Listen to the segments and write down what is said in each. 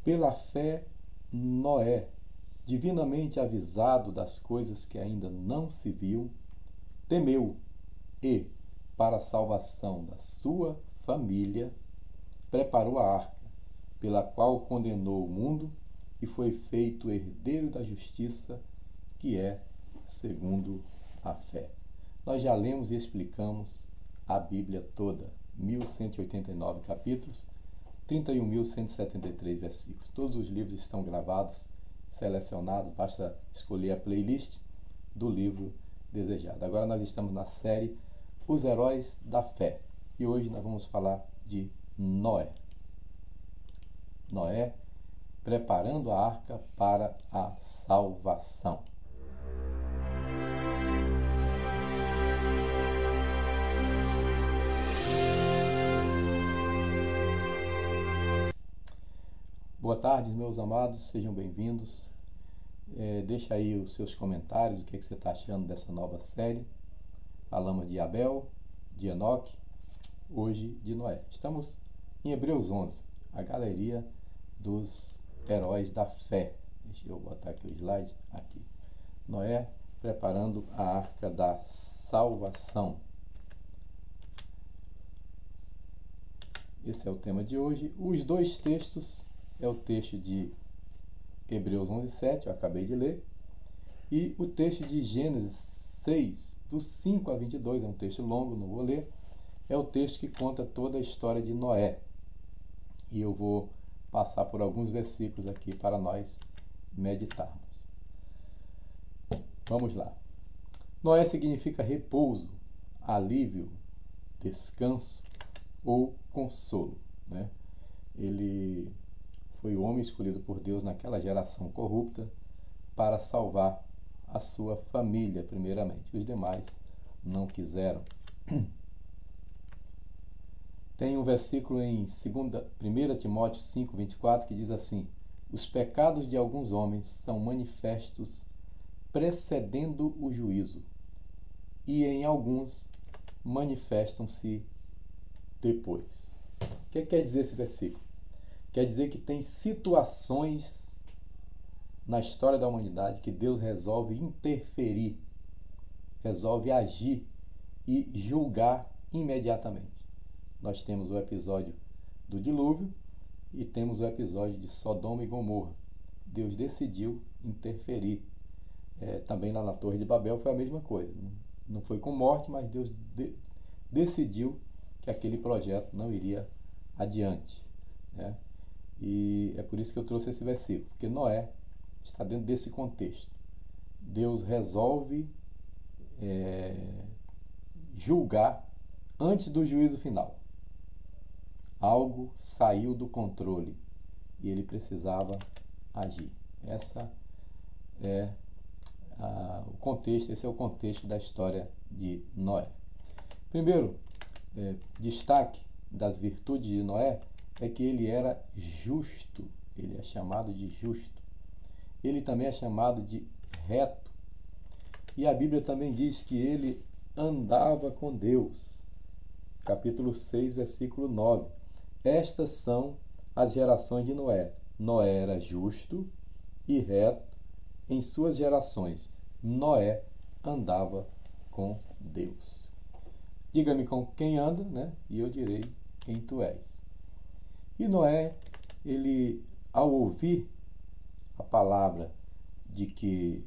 Pela fé, Noé, divinamente avisado das coisas que ainda não se viam, temeu e, para a salvação da sua família, preparou a arca, pela qual condenou o mundo e foi feito herdeiro da justiça, que é segundo a fé. Nós já lemos e explicamos a Bíblia toda, 1189 capítulos, 31.173 versículos. Todos os livros estão gravados, selecionados, basta escolher a playlist do livro desejado. Agora nós estamos na série Os Heróis da Fé e hoje nós vamos falar de Noé. Noé preparando a arca para a salvação. Boa tarde, meus amados, sejam bem-vindos. Deixa aí os seus comentários, o que você está achando dessa nova série. Falamos de Abel, de Enoque, hoje de Noé. Estamos em Hebreus 11, a galeria dos heróis da fé. Deixa eu botar aqui o slide, aqui. Noé preparando a arca da salvação. Esse é o tema de hoje. Os dois textos é o texto de Hebreus 11:7, eu acabei de ler, e o texto de Gênesis 6, do 5 a 22, é um texto longo, não vou ler, é o texto que conta toda a história de Noé. E eu vou passar por alguns versículos aqui para nós meditarmos. Vamos lá. Noé significa repouso, alívio, descanso ou consolo, né? Ele foi o homem escolhido por Deus naquela geração corrupta para salvar a sua família, primeiramente. Os demais não quiseram. Tem um versículo em 1 Timóteo 5:24 que diz assim: os pecados de alguns homens são manifestos precedendo o juízo, e em alguns manifestam-se depois. O que quer dizer esse versículo? Quer dizer que tem situações na história da humanidade que Deus resolve interferir, resolve agir e julgar imediatamente. Nós temos o episódio do dilúvio e temos o episódio de Sodoma e Gomorra. Deus decidiu interferir. Também lá na Torre de Babel foi a mesma coisa. Não foi com morte, mas Deus decidiu que aquele projeto não iria adiante, né? E é por isso que eu trouxe esse versículo, porque Noé está dentro desse contexto. Deus resolve julgar antes do juízo final. Algo saiu do controle e ele precisava agir. Essa é o contexto, esse é o contexto da história de Noé. Primeiro, destaque das virtudes de Noé é que ele era justo. Ele é chamado de justo. Ele também é chamado de reto. E a Bíblia também diz que ele andava com Deus. Capítulo 6, versículo 9. Estas são as gerações de Noé. Noé era justo e reto em suas gerações. Noé andava com Deus. Diga-me com quem anda, né? E eu direi quem tu és. E Noé, ele, ao ouvir a palavra de que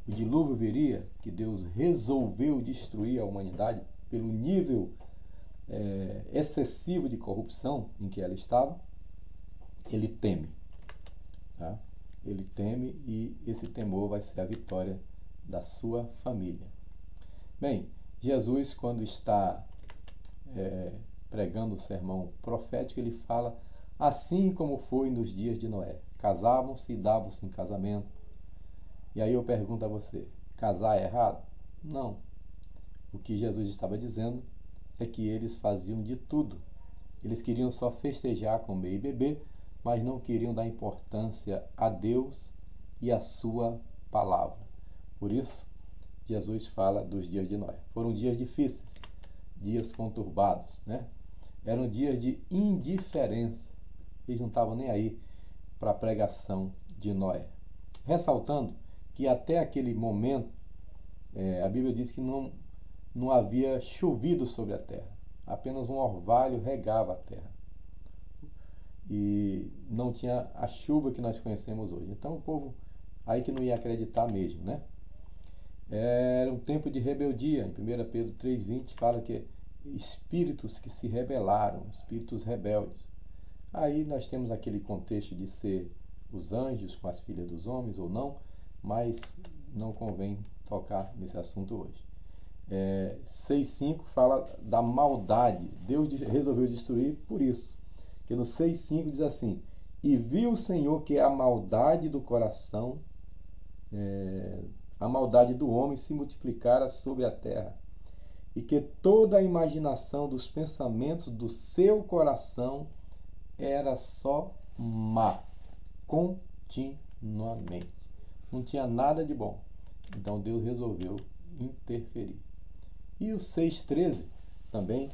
o dilúvio viria, que Deus resolveu destruir a humanidade pelo nível excessivo de corrupção em que ela estava, ele teme. Tá? Ele teme e esse temor vai ser a vitória da sua família. Bem, Jesus, quando está pregando o sermão profético, ele fala: assim como foi nos dias de Noé, casavam-se e davam-se em casamento. E aí eu pergunto a você, casar é errado? Não. O que Jesus estava dizendo é que eles faziam de tudo. Eles queriam só festejar, comer e beber, mas não queriam dar importância a Deus e a sua palavra. Por isso, Jesus fala dos dias de Noé. Foram dias difíceis, dias conturbados, né? Eram dias de indiferença. Eles não estavam nem aí para a pregação de Noé. Ressaltando que até aquele momento, a Bíblia diz que não havia chovido sobre a terra. Apenas um orvalho regava a terra. E não tinha a chuva que nós conhecemos hoje. Então o povo aí que não ia acreditar mesmo, né? Era um tempo de rebeldia. Em 1 Pedro 3,20 fala que espíritos que se rebelaram, espíritos rebeldes. Aí nós temos aquele contexto de ser os anjos com as filhas dos homens ou não, mas não convém tocar nesse assunto hoje. 6,5 fala da maldade. Deus resolveu destruir por isso. Que no 6,5 diz assim: e viu o Senhor que a maldade do coração, a maldade do homem se multiplicara sobre a terra, e que toda a imaginação dos pensamentos do seu coração era só má, continuamente. Não tinha nada de bom. Então Deus resolveu interferir. E o 6,13 também,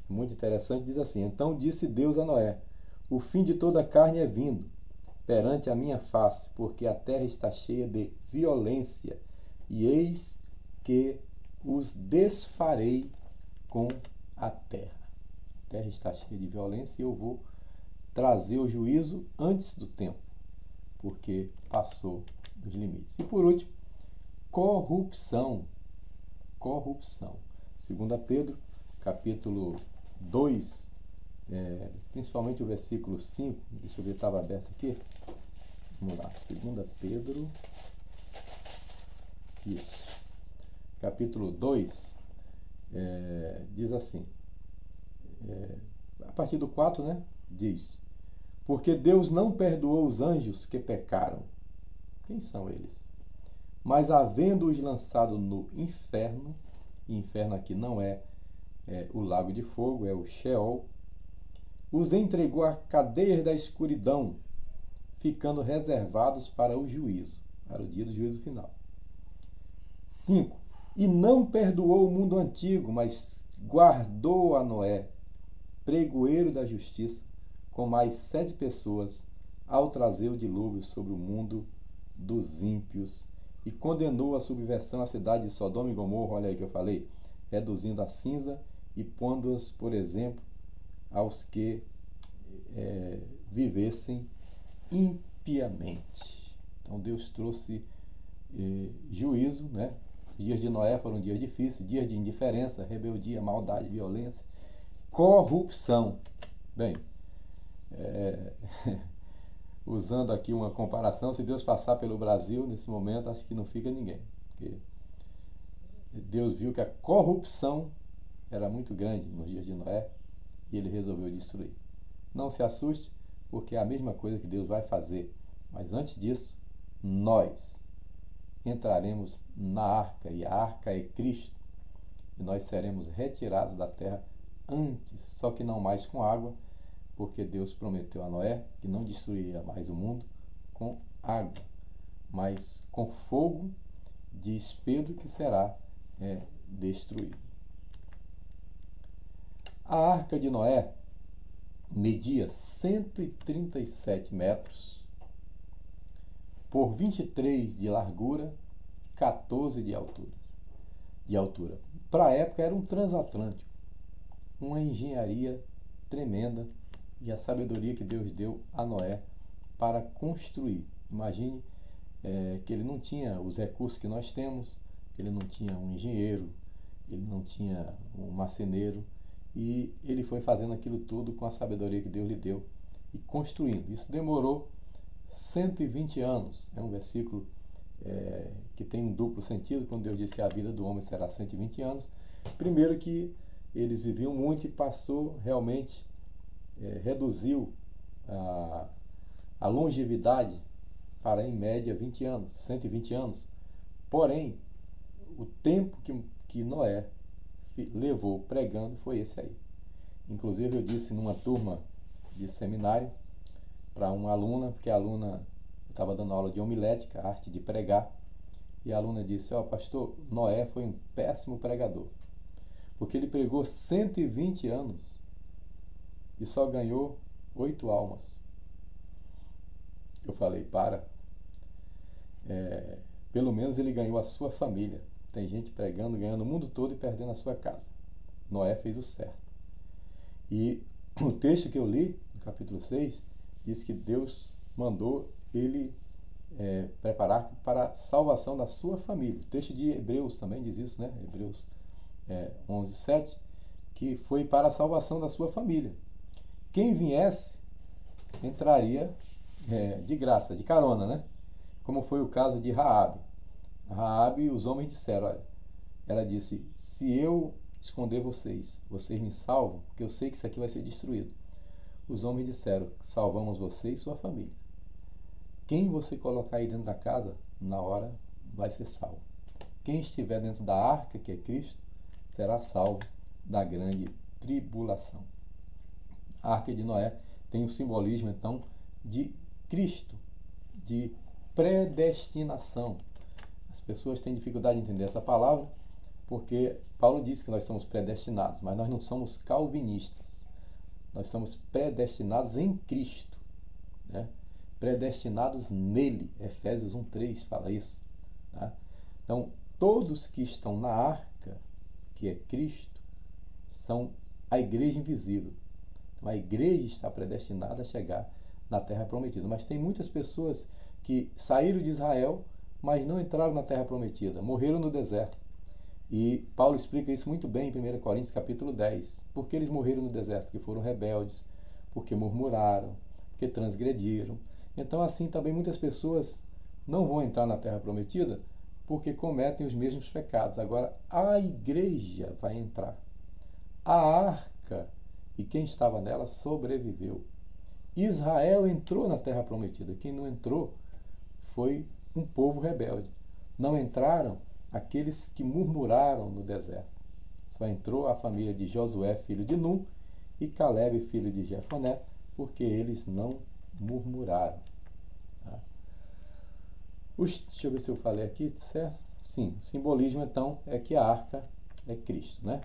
muito interessante, diz assim: então disse Deus a Noé: o fim de toda a carne é vindo perante a minha face, porque a terra está cheia de violência, e eis que os desfarei com a terra. A terra está cheia de violência e eu vou trazer o juízo antes do tempo, porque passou os limites. E por último, corrupção. Corrupção. 2 Pedro, capítulo 2, principalmente o versículo 5, deixa eu ver, estava aberto aqui. Vamos lá, 2 Pedro, isso, capítulo 2, diz assim, a partir do 4, né, diz: porque Deus não perdoou os anjos que pecaram. Quem são eles? Mas havendo-os lançado no inferno, e inferno aqui não é o lago de fogo, é o Sheol, os entregou a cadeias da escuridão, ficando reservados para o juízo, para o dia do juízo final. 5. E não perdoou o mundo antigo, mas guardou a Noé, pregoeiro da justiça, com mais 7 pessoas, ao trazer o dilúvio sobre o mundo dos ímpios, e condenou a subversão à cidade de Sodoma e Gomorra, olha aí que eu falei, reduzindo a cinza e pondo-as, por exemplo, aos que vivessem impiamente. Então Deus trouxe juízo, né? Os dias de Noé foram dias difíceis, dias de indiferença, rebeldia, maldade, violência, corrupção. Bem, usando aqui uma comparação, se Deus passar pelo Brasil nesse momento, acho que não fica ninguém, porque Deus viu que a corrupção era muito grande nos dias de Noé e ele resolveu destruir. Não se assuste, porque é a mesma coisa que Deus vai fazer, mas antes disso, nós entraremos na arca, e a arca é Cristo, e nós seremos retirados da terra antes, só que não mais com água, porque Deus prometeu a Noé que não destruiria mais o mundo com água, mas com fogo de espedo que será destruído. A arca de Noé media 137 metros por 23 de largura e 14 de altura. Para a época era um transatlântico, uma engenharia tremenda, e a sabedoria que Deus deu a Noé para construir. Imagine que ele não tinha os recursos que nós temos, ele não tinha um engenheiro, ele não tinha um marceneiro, e ele foi fazendo aquilo tudo com a sabedoria que Deus lhe deu e construindo. Isso demorou 120 anos. É um versículo que tem um duplo sentido, quando Deus diz que a vida do homem será 120 anos. Primeiro que eles viviam muito e passou realmente, reduziu a longevidade para, em média, 20 anos, 120 anos. Porém, o tempo que Noé levou pregando foi esse aí. Inclusive, eu disse numa turma de seminário para uma aluna, porque a aluna, eu estava dando aula de homilética, a arte de pregar, e a aluna disse: pastor, Noé foi um péssimo pregador, porque ele pregou 120 anos e só ganhou 8 almas. eu falei, pelo menos ele ganhou a sua família. Tem gente pregando, ganhando o mundo todo e perdendo a sua casa. Noé fez o certo. E o texto que eu li, no capítulo 6, diz que Deus mandou ele preparar para a salvação da sua família. O texto de Hebreus também diz isso, né? Hebreus 11, 7, que foi para a salvação da sua família. Quem viesse entraria de graça, de carona, né? Como foi o caso de Raabe. Raabe, os homens disseram, olha, ela disse, se eu esconder vocês me salvam, porque eu sei que isso aqui vai ser destruído. Os homens disseram, salvamos você e sua família. Quem você colocar aí dentro da casa, na hora vai ser salvo. Quem estiver dentro da arca, que é Cristo, será salvo da grande tribulação. A arca de Noé tem um simbolismo, então, de Cristo, de predestinação. As pessoas têm dificuldade de entender essa palavra, porque Paulo disse que nós somos predestinados, mas nós não somos calvinistas. Nós somos predestinados em Cristo, né? Predestinados nele. Efésios 1:3 fala isso. Tá? Então, todos que estão na arca, que é Cristo, são a igreja invisível. Então, a igreja está predestinada a chegar na terra prometida. Mas tem muitas pessoas que saíram de Israel, mas não entraram na terra prometida, morreram no deserto. E Paulo explica isso muito bem em 1 Coríntios capítulo 10. Por que eles morreram no deserto? Porque foram rebeldes, porque murmuraram, porque transgrediram. Então, assim, também muitas pessoas não vão entrar na terra prometida porque cometem os mesmos pecados. Agora, a igreja vai entrar. A arca e quem estava nela sobreviveu. Israel entrou na terra prometida. Quem não entrou foi um povo rebelde. Não entraram aqueles que murmuraram no deserto. Só entrou a família de Josué, filho de Nun, e Caleb, filho de Jefoné, porque eles não murmuraram. Tá? Deixa eu ver se eu falei aqui, certo? Sim, o simbolismo então é que a arca é Cristo, né?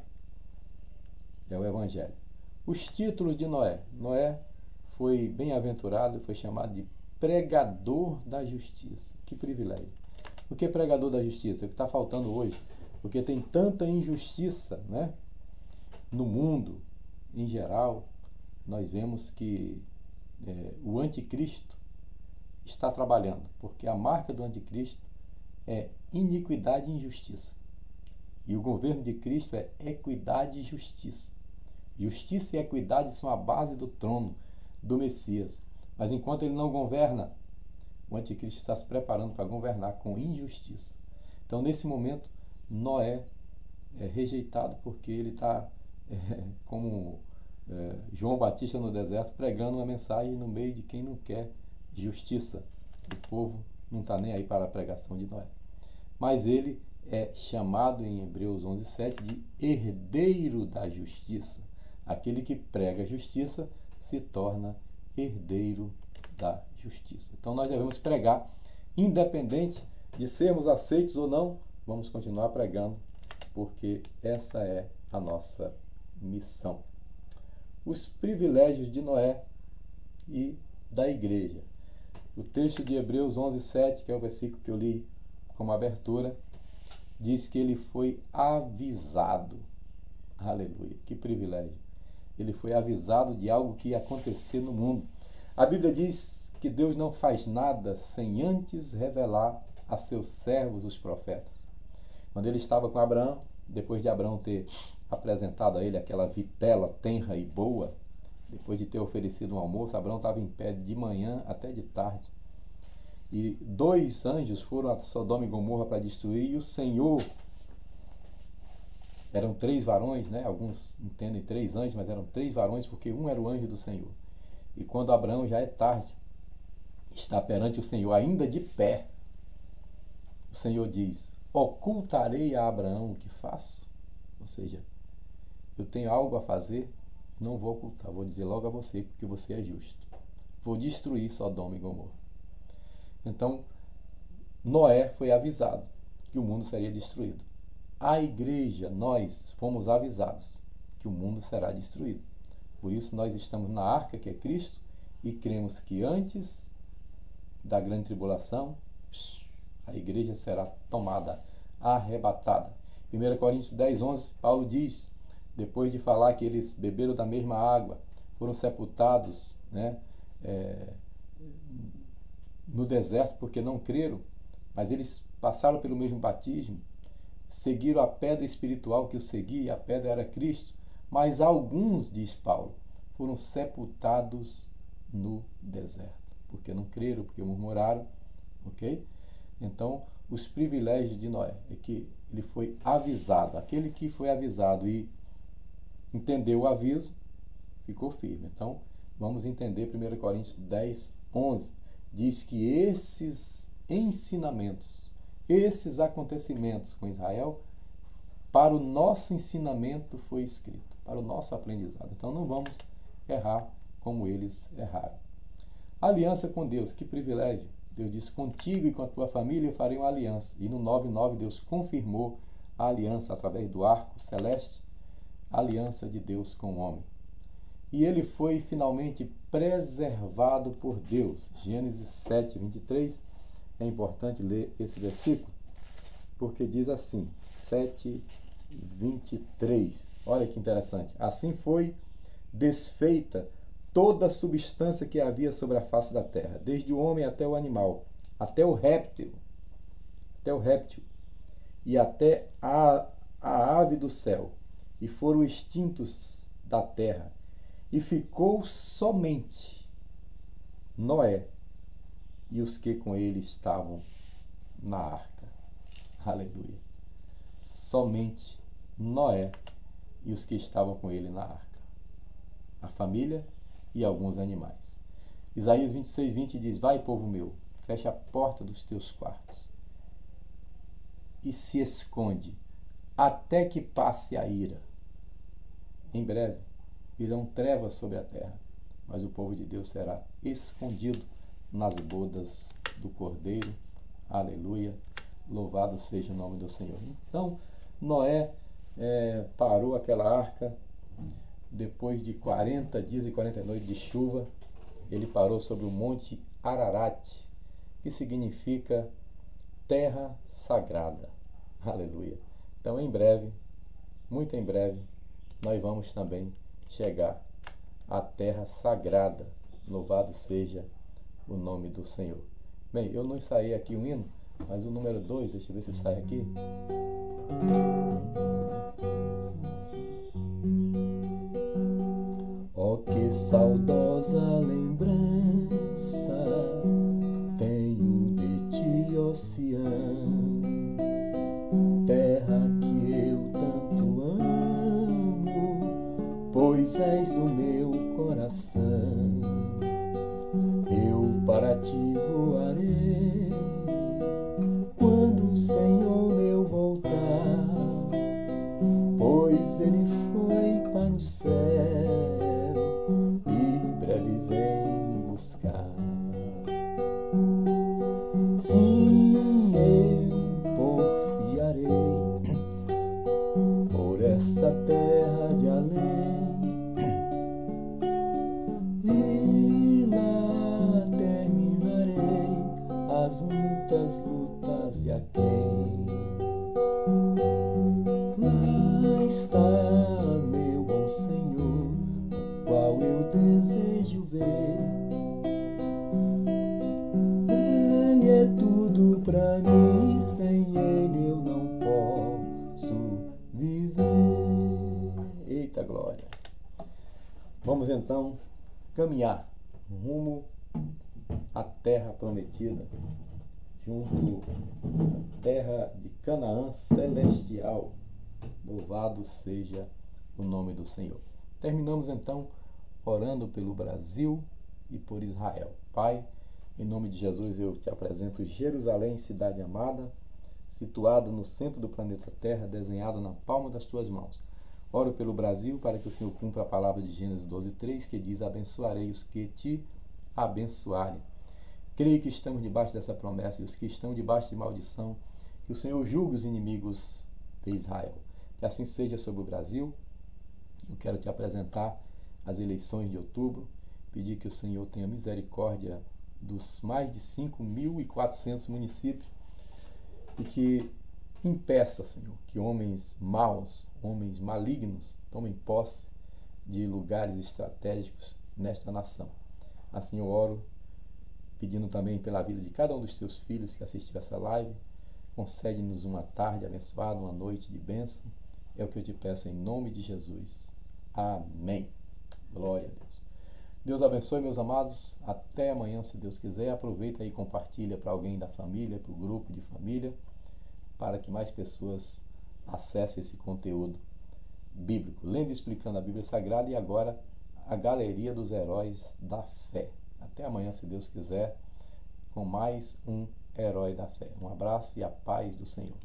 É o Evangelho. Os títulos de Noé. Noé foi bem-aventurado, foi chamado de pregador da justiça. Que privilégio. Por que pregador da justiça? É o que está faltando hoje. Porque tem tanta injustiça, né? No mundo, em geral, nós vemos que o anticristo está trabalhando. Porque a marca do anticristo é iniquidade e injustiça. E o governo de Cristo é equidade e justiça. Justiça e equidade são a base do trono do Messias. Mas enquanto ele não governa, o anticristo está se preparando para governar com injustiça. Então, nesse momento, Noé é rejeitado porque ele está, como João Batista no deserto, pregando uma mensagem no meio de quem não quer justiça. O povo não está nem aí para a pregação de Noé. Mas ele é chamado em Hebreus 11:7 de herdeiro da justiça. Aquele que prega a justiça se torna herdeiro da justiça. Então nós devemos pregar, independente de sermos aceitos ou não, vamos continuar pregando, porque essa é a nossa missão. Os privilégios de Noé e da igreja. O texto de Hebreus 11:7, que é o versículo que eu li como abertura, diz que ele foi avisado. Aleluia, que privilégio. Ele foi avisado de algo que ia acontecer no mundo. A Bíblia diz que Deus não faz nada sem antes revelar a seus servos, os profetas. Quando ele estava com Abraão, depois de Abraão ter apresentado a ele aquela vitela tenra e boa, depois de ter oferecido um almoço, Abraão estava em pé de manhã até de tarde. E 2 anjos foram a Sodoma e Gomorra para destruir, e o Senhor, eram 3 varões, né? Alguns entendem 3 anjos, mas eram 3 varões, porque um era o anjo do Senhor. E quando Abraão já é tarde, está perante o Senhor ainda de pé, o Senhor diz: ocultarei a Abraão o que faço? Ou seja, eu tenho algo a fazer, não vou ocultar, vou dizer logo a você, porque você é justo. Vou destruir Sodoma e Gomorra. Então, Noé foi avisado que o mundo seria destruído. A igreja, nós fomos avisados que o mundo será destruído. Por isso nós estamos na arca, que é Cristo, e cremos que antes da grande tribulação, a igreja será tomada, arrebatada. 1 Coríntios 10, 11, Paulo diz, depois de falar que eles beberam da mesma água, foram sepultados, né, no deserto porque não creram, mas eles passaram pelo mesmo batismo, seguiram a pedra espiritual que o seguia, e a pedra era Cristo, mas alguns, diz Paulo, foram sepultados no deserto, porque não creram, porque murmuraram, ok? Então, os privilégios de Noé é que ele foi avisado. Aquele que foi avisado e entendeu o aviso, ficou firme. Então, vamos entender 1 Coríntios 10, 11. Diz que esses ensinamentos, esses acontecimentos com Israel, para o nosso ensinamento foi escrito, para o nosso aprendizado. Então, não vamos errar como eles erraram. Aliança com Deus, que privilégio. Deus disse, contigo e com a tua família eu farei uma aliança. E no 9:9 Deus confirmou a aliança através do arco celeste, a aliança de Deus com o homem. E ele foi finalmente preservado por Deus. Gênesis 7, 23. É importante ler esse versículo, porque diz assim, 7, 23. Olha que interessante. Assim foi desfeita toda a substância que havia sobre a face da terra, desde o homem até o animal, até o réptil, e até a ave do céu, e foram extintos da terra, e ficou somente Noé e os que com ele estavam na arca. Aleluia. Somente Noé e os que estavam com ele na arca. A família e alguns animais. Isaías 26, 20 diz, vai, povo meu, fecha a porta dos teus quartos e se esconde até que passe a ira. Em breve virão trevas sobre a terra, mas o povo de Deus será escondido nas bodas do Cordeiro. Aleluia. Louvado seja o nome do Senhor. Então, Noé parou aquela arca. Depois de 40 dias e 40 noites de chuva, ele parou sobre o monte Ararat, que significa terra sagrada. Aleluia. Então, em breve, muito em breve, nós vamos também chegar à terra sagrada. Louvado seja o nome do Senhor. Bem, eu não ensaiei aqui o hino, mas o número 2, deixa eu ver se sai aqui. Oh, que saudosa lembrança tenho de ti, ó Sião, terra que eu tanto amo, pois és do meu coração. Eu para ti voarei quando o Senhor meu voltar, pois ele foi para o céu e breve vem me buscar. Sim, eu porfiarei por essa terra de além, e lá terminarei as muitas lutas de aquém. Lá está meu bom Senhor, o qual eu desejo ver. Ele é tudo pra mim, sem ele eu não posso viver. Eita glória! Vamos então caminhar rumo à terra prometida, junto à terra de Canaã celestial. Louvado seja o nome do Senhor. Terminamos então orando pelo Brasil e por Israel. Pai, em nome de Jesus eu te apresento Jerusalém, cidade amada, situado no centro do planeta Terra, desenhado na palma das tuas mãos. Oro pelo Brasil para que o Senhor cumpra a palavra de Gênesis 12:3, que diz, abençoarei os que te abençoarem. Creio que estamos debaixo dessa promessa, e os que estão debaixo de maldição, que o Senhor julgue os inimigos de Israel. Que assim seja sobre o Brasil. Eu quero te apresentar as eleições de outubro, pedir que o Senhor tenha misericórdia dos mais de 5.400 municípios, e que impeça, Senhor, que homens maus, homens malignos, tomem posse de lugares estratégicos nesta nação. Assim eu oro, pedindo também pela vida de cada um dos teus filhos que assistiu essa live. Concede-nos uma tarde abençoada, uma noite de bênção. É o que eu te peço em nome de Jesus. Amém. Glória a Deus. Deus abençoe, meus amados. Até amanhã, se Deus quiser. Aproveita e compartilha para alguém da família, para o grupo de família, para que mais pessoas acessem esse conteúdo bíblico. Lendo e explicando a Bíblia Sagrada, e agora a galeria dos heróis da fé. Até amanhã, se Deus quiser, com mais um herói da fé. Um abraço e a paz do Senhor.